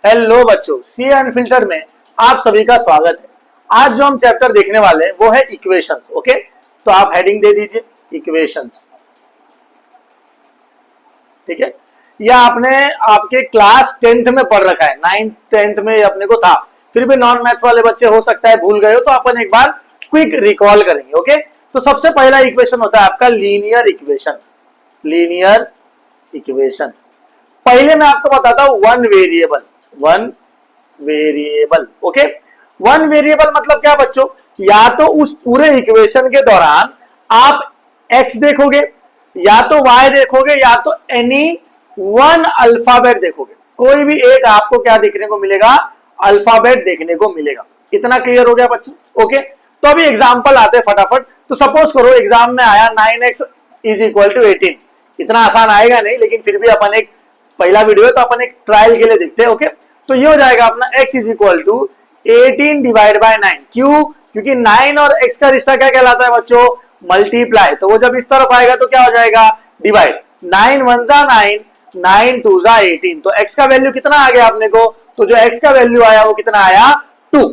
Hello बच्चों, सी unfilter में आप सभी का स्वागत है। आज जो हम चैप्टर देखने वाले हैं वो है इक्वेशंस। ओके, तो आप हेडिंग दे दीजिए इक्वेशंस। ठीक है, यह आपने आपके क्लास 10th में पढ़ रखा है, 9th 10th में अपने को था। फिर भी नॉन मैथ्स वाले बच्चे हो सकता है भूल गए हो, तो अपन एक बार क्विक रिकॉल करेंगे। ओके, तो सबसे पहला इक्वेशन होता है आपका लीनियर इक्वेशन। लीनियर इक्वेशन पहले मैं आपको बताता हूं one variable. Okay, one variable मतलब क्या बच्चों, या तो उस पूरे इक्वेशन के दौरान आप x देखोगे, या तो y देखोगे, या तो एनी वन अल्फाबेट देखोगे। कोई भी एक आपको क्या देखने को मिलेगा, अल्फाबेट देखने को मिलेगा। इतना क्लियर हो गया बच्चों। ओके, तो अभी एग्जांपल आते हैं फटाफट। तो सपोज करो एग्जाम में आया 9x इज इक्वल टू 18। इतना आसान आएगा नहीं, लेकिन फिर भी अपन एक पहला वीडियो है तो अपन एक ट्रायल के लिए देखते हैं। ओके, तो ये हो जाएगा अपना x is equal to 18 divide by 9। क्यों? क्योंकि 9 और x का रिश्ता क्या कहलाता है बच्चों, मल्टीप्लाई। तो वो जब इस तरफ आएगा तो क्या हो जाएगा, डिवाइड। 9 1 जा 9, 9 2 जा 18। तो x का वैल्यू कितना आ गया अपने को, तो जो x का वैल्यू आया वो कितना आया, 2।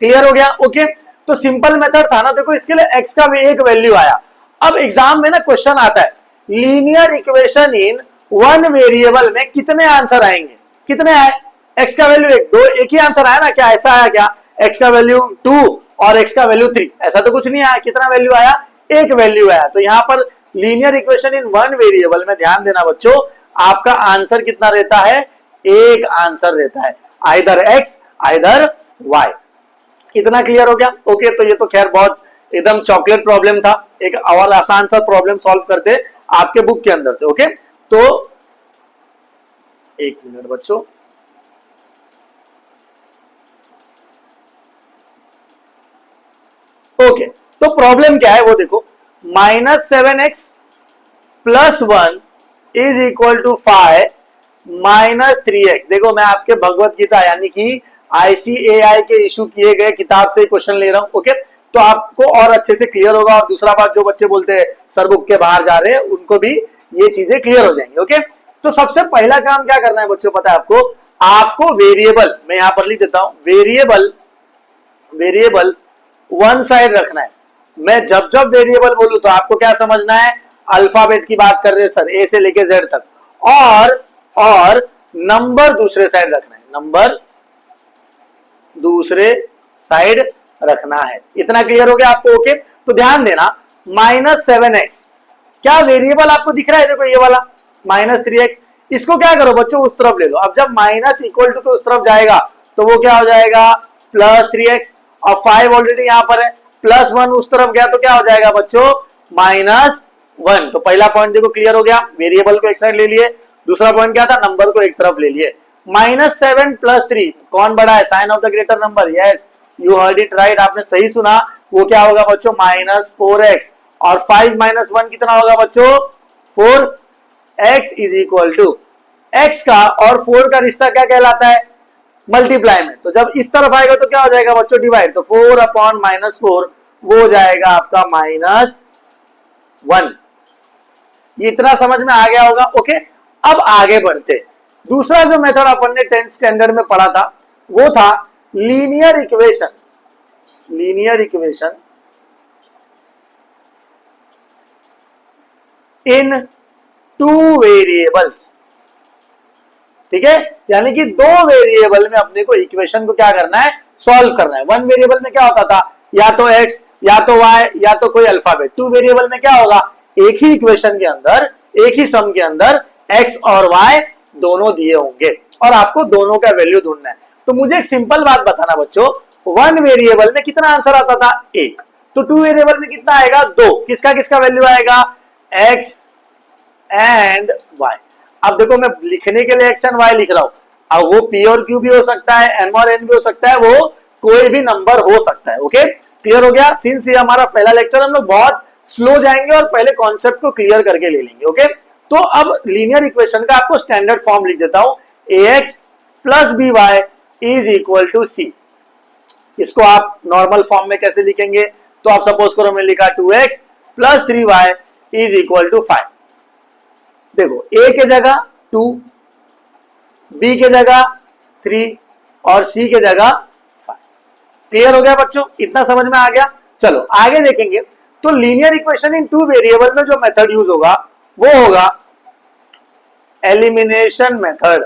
क्लियर हो गया। ओके, तो सिंपल मेथड था ना, देखो इसके लिए x का भी एक वैल्यू आया। अब एग्जाम में ना क्वेश्चन आता है linear equation in one variable में कितने आंसर आएंगे, कितने आए, x का वैल्यू एक, दो, एक ही आंसर आया ना, क्या ऐसा आया क्या, x का वैल्यू 2 और x का वैल्यू 3, ऐसा तो कुछ नहीं आया। कितना वैल्यू आया, एक वैल्यू आया। तो यहां पर linear equation in one variable में ध्यान देना बच्चों, आपका आंसर कितना रहता है, एक आंसर रहता है, आइदर x आइदर y। इतना क्लियर हो गया। ओके, तो ये तो खैर बहुत एकदम चॉकलेट प्रॉब्लम था, एक और आसान सा प्रॉब्लम सॉल्व करते आपके बुक के अंदर से। ओके, तो एक मिनट बच्चों, ओके, तो प्रॉब्लम क्या है वो देखो, -7x plus 1 is equal to 5 minus 3x। देखो मैं आपके भगवत गीता यानी कि ICAI के इशू किए गए किताब से क्वेश्चन ले रहा हूं। ओके, तो आपको और अच्छे से क्लियर होगा। और दूसरा बात, जो बच्चे बोलते हैं सर बुक के बाहर जा रहे हैं, उनको भी ये चीजें क्लियर हो जाएंगी। ओके, तो सबसे पहला काम क्या करना है बच्चों, पता है आपको वेरिएबल, मैं यहां पर लिख देता हूं, वेरिएबल वन साइड रखना है। मैं जब जब वेरिएबल बोलूं तो आपको क्या समझना है, अल्फाबेट की बात कर रहे हैं सर, ए से लेके जेड तक। और नंबर दूसरे साइड रखना है, नंबर दूसरे साइड रखना है। इतना क्लियर हो गया आपको। ओके, तो ध्यान देना, -7x क्या वेरिएबल आपको दिख रहा है, देखो ये वाला -3x, इसको क्या करो बच्चों, उस तरफ ले लो। अब जब माइनस इक्वल टू के उस तरफ जाएगा तो वो क्या हो जाएगा, +3x। और 5 ऑलरेडी यहां पर है, +1 उस तरफ गया तो क्या हो जाएगा बच्चों, -1। तो पहला पॉइंट देखो क्लियर हो गया, वेरिएबल को एक साइड ले लिए। दूसरा पॉइंट क्या था, नंबर को एक तरफ ले लिए। -7 + 3 कौन बड़ा है, sign of the greater number. Yes, you heard it right, आपने सही सुना। वो क्या होगा बच्चों, -4x। और 5 - 1 कितना होगा बच्चों, 4x is equal to, x का और 4 का रिश्ता क्या कहलाता है, मल्टीप्लाई में। तो जब इस तरफ आएगा तो क्या हो जाएगा बच्चों, डिवाइड। तो 4/-4 वो हो जाएगा आपका -1। ये इतना समझ में आ गया होगा। ओके, अब आगे बढ़ते, दूसरा जो मेथड अपन ने 10th स्टैंडर्ड में पढ़ा था वो था linear equation in two variables. ठीक है, यानी कि दो वेरिएबल में अपने को इक्वेशन को क्या करना है, सॉल्व करना है। वन वेरिएबल में क्या होता था, या तो x या तो y या तो कोई अल्फाबेट। टू वेरिएबल में क्या होगा, एक ही इक्वेशन के अंदर, एक ही सम के अंदर x और y दोनों दिए होंगे और आपको दोनों का वैल्यू ढूंढना है। तो मुझे एक सिंपल बात बताना बच्चों, वन वेरिएबल में कितना आंसर आता था, 1। तो टू वेरिएबल में कितना आएगा, 2। किसका किसका वैल्यू आएगा, x एंड y। अब देखो मैं लिखने के लिए x एंड y लिख रहा हूं, अब वो p और q भी हो सकता है, m और n भी हो सकता है, वो कोई भी नंबर हो सकता है। ओके, क्लियर हो गया। सिंस ये हमारा पहला लेक्चर, हम लोग बहुत स्लो जाएंगे और पहले कॉन्सेप्ट को क्लियर करके ले लेंगे। ओके, तो अब लीनियर इक्वेशन का आपको स्टैंडर्ड फॉर्म लिख देता हूं, ax + by is equal to c। इसको आप नॉर्मल फॉर्म में कैसे लिखेंगे, तो आप सपोज करो मैं लिखा 2x + 3y is equal to 5। देखो a के जगह 2, b के जगह 3 और c के जगह 5। क्लियर हो गया बच्चों, इतना समझ में आ गया। चलो आगे देखेंगे। तो लीनियर इक्वेशन इन 2 वेरिएबल में जो मेथड यूज होगा वो होगा elimination method.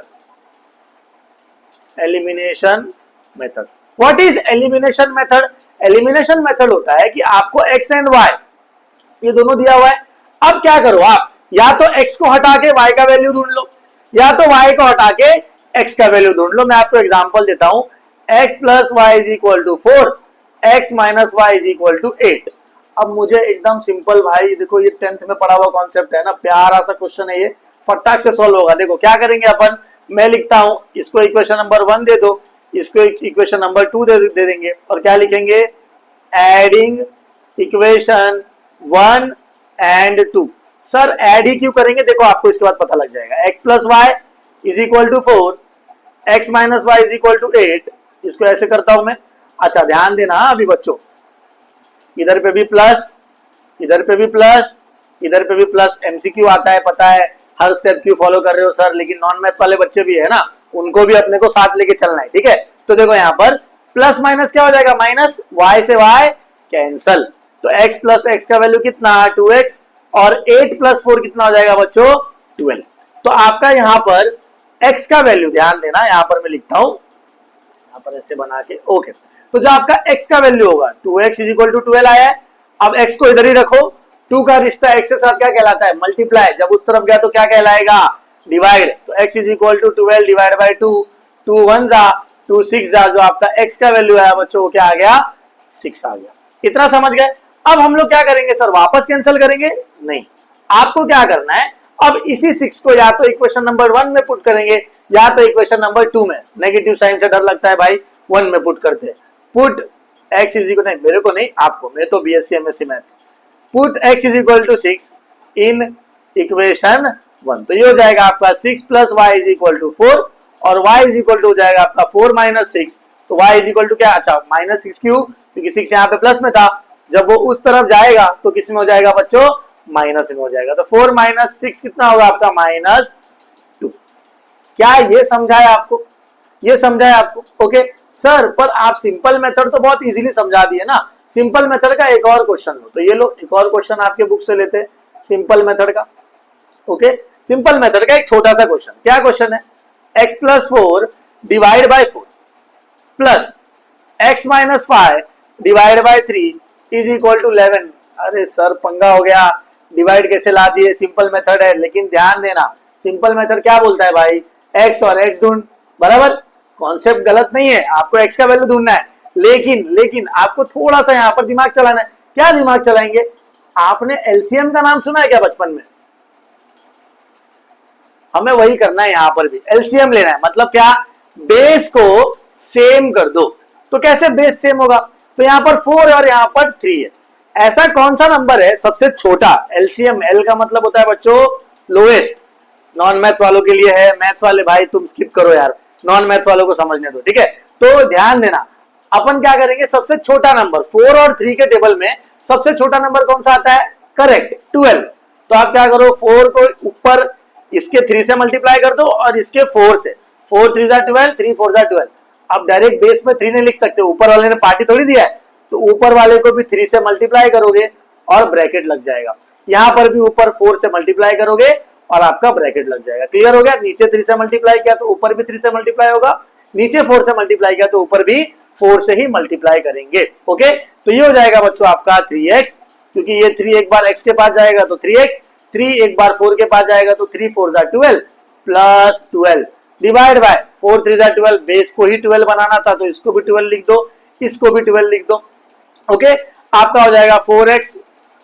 Elimination method. What is elimination method? Elimination method होता है कि आपको x एंड y ये दोनों दिया हुआ है। अब क्या करो, आप या तो x को हटा के y का वैल्यू ढूंढ लो, या तो y को हटा के x का वैल्यू ढूंढ लो। मैं आपको एग्जांपल देता हूं, x plus y is equal to 4, x minus y is equal to 8। अब मुझे एकदम सिंपल, भाई देखो ये 10th में पढ़ा हुआ कॉन्सेप्ट है ना, प्यारा सा क्वेश्चन है ये, फटाक से सॉल्व होगा। देखो क्या करेंगे अपन, मैं लिखता हूं, इसको इक्वेशन नंबर 1 दे दो, इसको इक्वेशन नंबर 2 दे देंगे, और क्या लिखेंगे, adding equation 1 and 2। Sir add ही क्यों करेंगे, देखो आपको इसके बाद पता लग जाएगा। x plus y is equal to 4, x minus y is equal to 8। इसको ऐसे करता हूं मैं। अच्छा ध्यान देना अभी बच्चों, इधर पे भी प्लस, इधर पे भी प्लस, इधर पे भी प्लस। एमसीक्यू आता है, पता है हर स्टेप क्यों फॉलो कर रहे हो सर, लेकिन नॉन मैथ्स वाले बच्चे भी है ना, उनको भी अपने को साथ लेके चलना है, ठीक है। तो देखो यहाँ पर प्लस माइनस क्या हो जाएगा, माइनस, y से y कैंसल, तो x प्लस x का वैल्यू कितना, 2x, और 8 प्लस 4 कितना हो जाएगा बच्चों, 12। तो आपका यहाँ पर x का वैल्यू, ध्यान देना यहाँ पर मैं लिखता हूं, यहाँ पर ऐसे बना के, ओके। तो जो आपका x का वैल्यू होगा 2x इज इक्वल टू 12 आया है। अब x को इधर ही रखो, 2 का रिश्ता x के साथ क्या कहलाता है, मल्टीप्लाई। जब उस तरफ गया तो क्या कहलाएगा, डिवाइड। तो x is equal to 12 divide by 2, 2 1 जा, 2 6 जा, जो आपका x का वैल्यू है बच्चों वो क्या आ गया, 6 आ गया। इतना समझ गए। अब हम लोग क्या करेंगे सर, वापस कैंसिल करेंगे, नहीं, आपको क्या करना है, अब इसी 6 को या तो इक्वेशन नंबर 1 में पुट करेंगे, या तो इक्वेशन नंबर 2 में। नेगेटिव साइन से डर लगता है भाई, 1 में पुट करते हैं। पुट x इज इक्वल, नहीं मेरे को नहीं, आपको, मैं तो BSc MSc maths. Put x is equal to 6 in equation 1, तो ये हो जाएगा आपका 6 plus y is equal to 4, और y इज इक्वल टू हो जाएगा आपका 4 माइनस 6। तो y इज इक्वल टू क्या, अच्छा माइनस 6 क्यों, क्योंकि 6 यहाँ पे प्लस में था, जब वो उस तरफ जाएगा तो किस में हो जाएगा बच्चों, माइनस में हो जाएगा। तो 4 माइनस 6 कितना होगा आपका, माइनस 2। क्या ये समझा है आपको, ये समझा है आपको, ओके सर। पर आप सिंपल मेथड तो बहुत इजीली समझा दिए ना, सिंपल मेथड का एक और क्वेश्चन लो, तो ये लो एक और क्वेश्चन आपके बुक से लेते हैं सिंपल मेथड का, ओके। सिंपल मेथड का एक छोटा सा क्वेश्चन, क्या क्वेश्चन है, x plus 4 divide by 4 plus x minus 5 divide by 3 is equal to 11। अरे सर पंगा हो गया, डिवाइड कैसे ला दिए, सिंपल मेथड है। लेकिन ध्यान देना, सिंपल मेथड क्या बोलता है भाई, x और x ढूंढ, बराबर, कॉन्सेप्ट गलत नहीं है, आपको x का वैल्यू ढूंढना है, लेकिन आपको थोड़ा सा यहाँ पर दिमाग चलाना है। क्या दिमाग चलाएंगे, आपने एलसीएम का नाम सुना है क्या बचपन में, हमें वही करना है यहाँ पर भी, एलसीएम लेना है। मतलब क्या, बेस को सेम कर दो। तो कैसे बेस सेम होगा, तो यहाँ पर 4 और यहाँ पर 3 है, ऐसा कौन सा नंबर है सबसे छोटा, एलसीएम, एल का मतलब होता है बच्चों लोएस्ट। नॉन मैथ्स वालों के लिए है, मैथ्स वाले भाई तुम स्किप करो यार, नॉन मैथ्स वालों को समझने दो, ठीक है। तो ध्यान देना, अपन क्या करेंगे, सबसे छोटा नंबर 4 और 3 के टेबल में सबसे छोटा नंबर कौन सा आता है, करेक्ट, 12। तो आप क्या करो, 4 को ऊपर इसके 3 से मल्टीप्लाई कर दो, और इसके 4 से, 4 3 जा 12, 3 4 जा 12। आप डायरेक्ट बेस में 3 नहीं लिख सकते, ऊपर वाले ने पार्टी थोड़ी दिया है, तो ऊपर वाले को भी 3 से मल्टीप्लाई करोगे और ब्रैकेट लग जाएगा। यहाँ पर भी ऊपर 4 से मल्टीप्लाई करोगे और आपका ब्रैकेट लग जाएगा। क्लियर हो गया, नीचे 3 से मल्टीप्लाई किया तो ऊपर भी 3 से मल्टीप्लाई होगा, नीचे 4 से मल्टीप्लाई किया तो ऊपर भी 4 से ही मल्टीप्लाई करेंगे, ओके। तो ये हो जाएगा बच्चों आपका 3x, क्योंकि ये 3 एक बार x के पास जाएगा तो 3x, 3 एक बार 4 के पास जाएगा तो 3 4 जा 12 प्लस 12 डिवाइड बाय 4 3 जा 12। बेस को ही 12 बनाना था तो इसको भी 12 लिख दो, इसको भी 12 लिख दो, ओके। आपका हो जाएगा 4x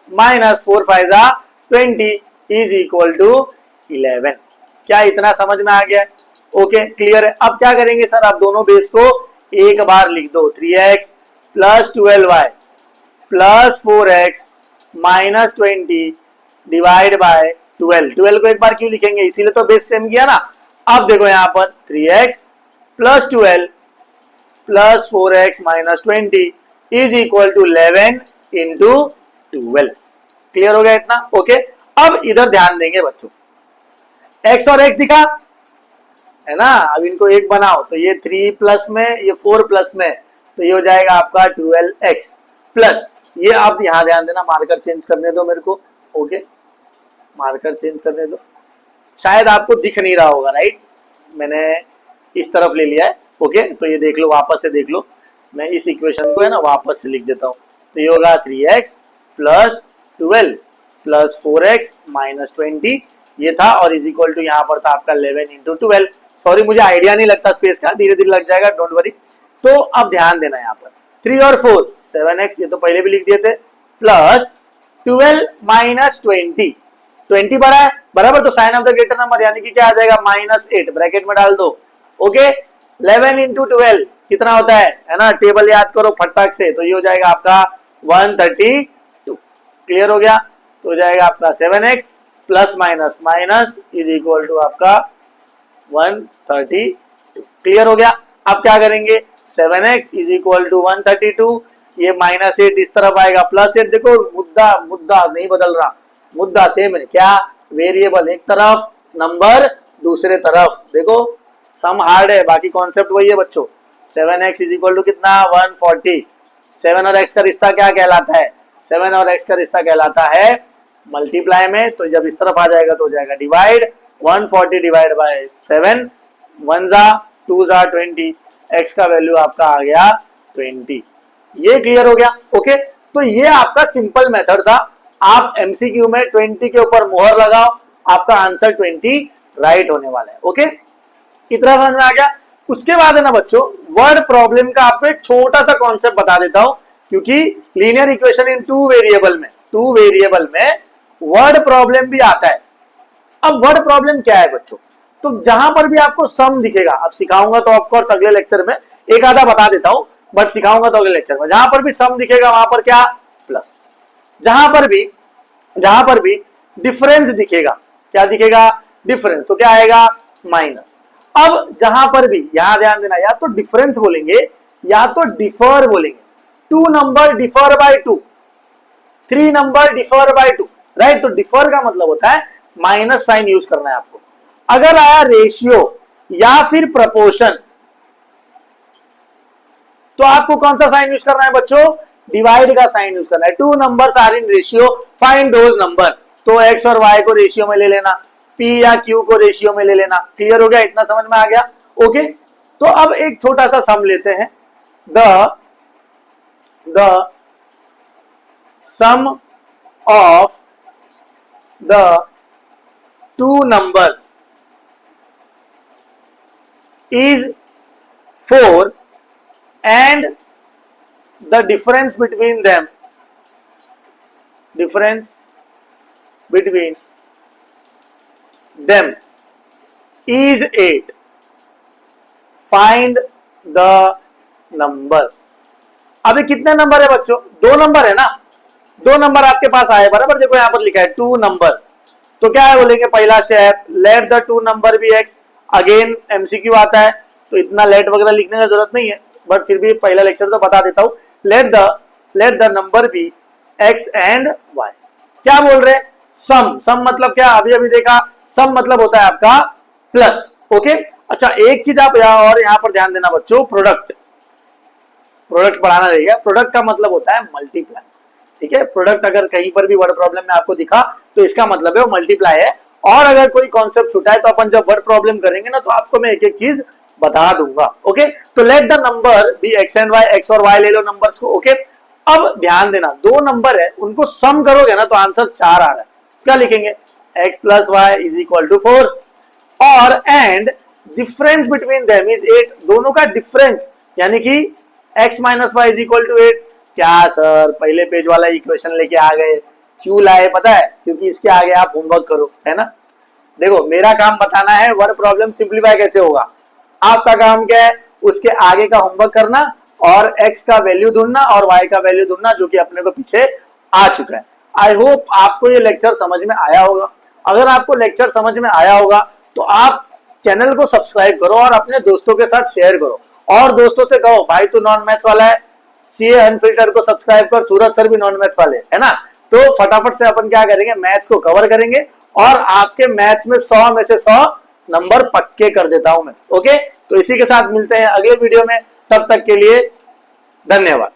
माइनस 4 5 जा 20 इज इक्वल टू 11। क्या इतना समझ में आ गया, ओके क्लियर है। अब क्या करेंगे सर, आप दोनों बेस को एक बार लिख दो, 3x plus 12y plus 4x minus 20 divide by 12। 12 को एक बार क्यों लिखेंगे, इसीलिए तो बेस सेम किया ना। अब देखो यहाँ पर 3x plus 12 plus 4x minus 20 is equal to 11 into 12। Clear हो गया इतना, ओके। अब इधर ध्यान देंगे बच्चों, x और x दिखा, है ना। अब इनको एक बनाओ तो ये 3 प्लस में, ये 4 प्लस में, तो ये हो जाएगा आपका 12x प्लस, ये आप यहाँ ध्यान देना, मार्कर चेंज करने दो मेरे को। ओके, मार्कर चेंज करने दो, शायद आपको दिख नहीं रहा होगा, राइट, मैंने इस तरफ ले लिया है। ओके, तो ये देख लो, वापस से देख लो, मैं इस इक्वेशन को है ना वापस से लिख देता हूँ। तो ये होगा 3x plus 12 plus 4x minus 20 ये था, और इज इक्वल टू यहाँ पर था आपका 11 इंटू 12। सॉरी, मुझे आइडिया नहीं लगता स्पेस का, धीरे धीरे लग जाएगा, डोंट वरी। तो अब ध्यान देना यहाँ पर 3 और 4 7x, ये तो पहले भी लिख दिए थे, प्लस 12 माइनस 20 बड़ा है बराबर, तो sign of the greater number यानी कि क्या आ जाएगा -8 ब्रैकेट में डाल दो। ओके, 11 इंटू 12 कितना होता है ना, टेबल याद करो फटाक से, तो ये हो जाएगा आपका 132। क्लियर हो गया, तो हो जाएगा आपका 7x plus minus minus is equal to आपका 132। क्लियर हो गया। अब क्या करेंगे, 7x इज इक्वल टू 132, ये -8 इस तरफ आएगा, +8, देखो मुद्दा नहीं बदल रहा, मुद्दा सेम है, क्या, वेरिएबल एक तरफ, नंबर दूसरे तरफ, देखो सम हार्ड है, बाकी कॉन्सेप्ट वही है बच्चों। 7x इज इक्वल टू कितना 140, 7 और x का रिश्ता क्या कहलाता है, 7 और x का रिश्ता कहलाता है मल्टीप्लाई में, तो जब इस तरफ आ जाएगा तो हो जाएगा डिवाइड, 140 डिवाइड बाय 7, 1 जा 2 जा 20, x का वैल्यू आपका आ गया 20। ये क्लियर हो गया। ओके, तो ये आपका सिंपल मेथड था। आप एमसीक्यू में 20 के ऊपर मोहर लगाओ, आपका आंसर 20 राइट होने वाला है। ओके, इतना समझ में आ गया। उसके बाद है ना बच्चों, वर्ड प्रॉब्लम का आपको एक छोटा सा कॉन्सेप्ट बता देता हूं, क्योंकि लीनियर इक्वेशन इन 2 वेरिएबल में वर्ड प्रॉब्लम भी आता है। अब वर्ड प्रॉब्लम क्या है बच्चों, तो जहां पर भी आपको सम दिखेगा, अब सिखाऊंगा तो ऑफकोर्स अगले लेक्चर में, एक आधा बता देता हूं बट सिखाऊंगा तो अगले लेक्चर में, जहां पर भी सम दिखेगा वहां पर क्या प्लस, जहां पर भी डिफरेंस दिखेगा, क्या दिखेगा डिफरेंस, तो क्या आएगा माइनस। अब जहां पर भी, यहां ध्यान देना, या तो डिफरेंस बोलेंगे या तो डिफर बोलेंगे। 2 number differ by 2, 3 number differ by 2, right. तो डिफर का मतलब होता है माइनस साइन यूज करना है आपको। अगर आया रेशियो या फिर प्रपोर्शन, तो आपको कौन सा साइन यूज करना है बच्चों, डिवाइड का साइन यूज करना है। 2 numbers are in ratio, find those number, तो x और y को रेशियो में ले लेना, p या q को रेशियो में ले लेना। क्लियर हो गया, इतना समझ में आ गया। ओके, तो अब एक छोटा सा सम लेते हैं, the sum of the 2 number is 4 and the difference between them is 8. Find the numbers. अभी कितने नंबर है बच्चों, 2 नंबर है ना, 2 नंबर आपके पास आए बराबर, देखो यहां पर लिखा है 2 नंबर, तो क्या है बोलेंगे, पहला step let the 2 number be x। Again MCQ आता है तो इतना लेट वगैरह लिखने का जरूरत नहीं है, बट फिर भी पहला लेक्चर तो बता देता हूं। Let the number be x and y। क्या बोल रहे, सम मतलब क्या, अभी देखा, सम मतलब होता है आपका प्लस। ओके, अच्छा एक चीज आप यहाँ पर ध्यान देना बच्चों, प्रोडक्ट पढ़ाना रहेगा। प्रोडक्ट का मतलब होता है मल्टीप्लाई, ठीक है। प्रोडक्ट अगर कहीं पर भी वर्ड प्रॉब्लम में आपको दिखा तो इसका मतलब है वो मल्टीप्लाई है। और अगर कोई कॉन्सेप्ट छूटा है तो अपन जब वर्ड प्रॉब्लम करेंगे ना, तो आपको मैं एक एक चीज बता दूंगा। ओके, तो let the number be x and y, x और वाई ले लो नंबर्स को। ओके, अब ध्यान देना, 2 नंबर है, उनको सम करोगे ना तो आंसर 4 आ रहा है। क्या लिखेंगे, x plus y is equal to 4, और and difference between them is 8। दोनों का डिफरेंस यानी कि x minus y is equal to 8। क्या सर, पहले पेज वाला इक्वेशन लेके आ गए, क्यों लाए पता है, क्योंकि इसके आगे आप होमवर्क करो, है ना। देखो मेरा काम बताना है वर्ड प्रॉब्लम सिंप्लीफाई कैसे होगा, आपका काम क्या है, उसके आगे का होमवर्क करना और x का वैल्यू ढूंढना और y का वैल्यू ढूंढना, जो कि अपने को पीछे आ चुका है। आई होप आपको ये लेक्चर समझ में आया होगा। अगर आपको लेक्चर समझ में आया होगा तो आप चैनल को सब्सक्राइब करो और अपने दोस्तों के साथ शेयर करो, और दोस्तों से कहो भाई तू नॉन मैथ्स वाला है, सीए अनफिल्टर को सब्सक्राइब कर, सूरज सर भी नॉन मैथ्स वाले है ना। तो फटाफट से अपन क्या करेंगे, मैथ्स को कवर करेंगे और आपके मैथ्स में 100 में से 100 नंबर पक्के कर देता हूं मैं। ओके, तो इसी के साथ मिलते हैं अगले वीडियो में, तब तक के लिए धन्यवाद।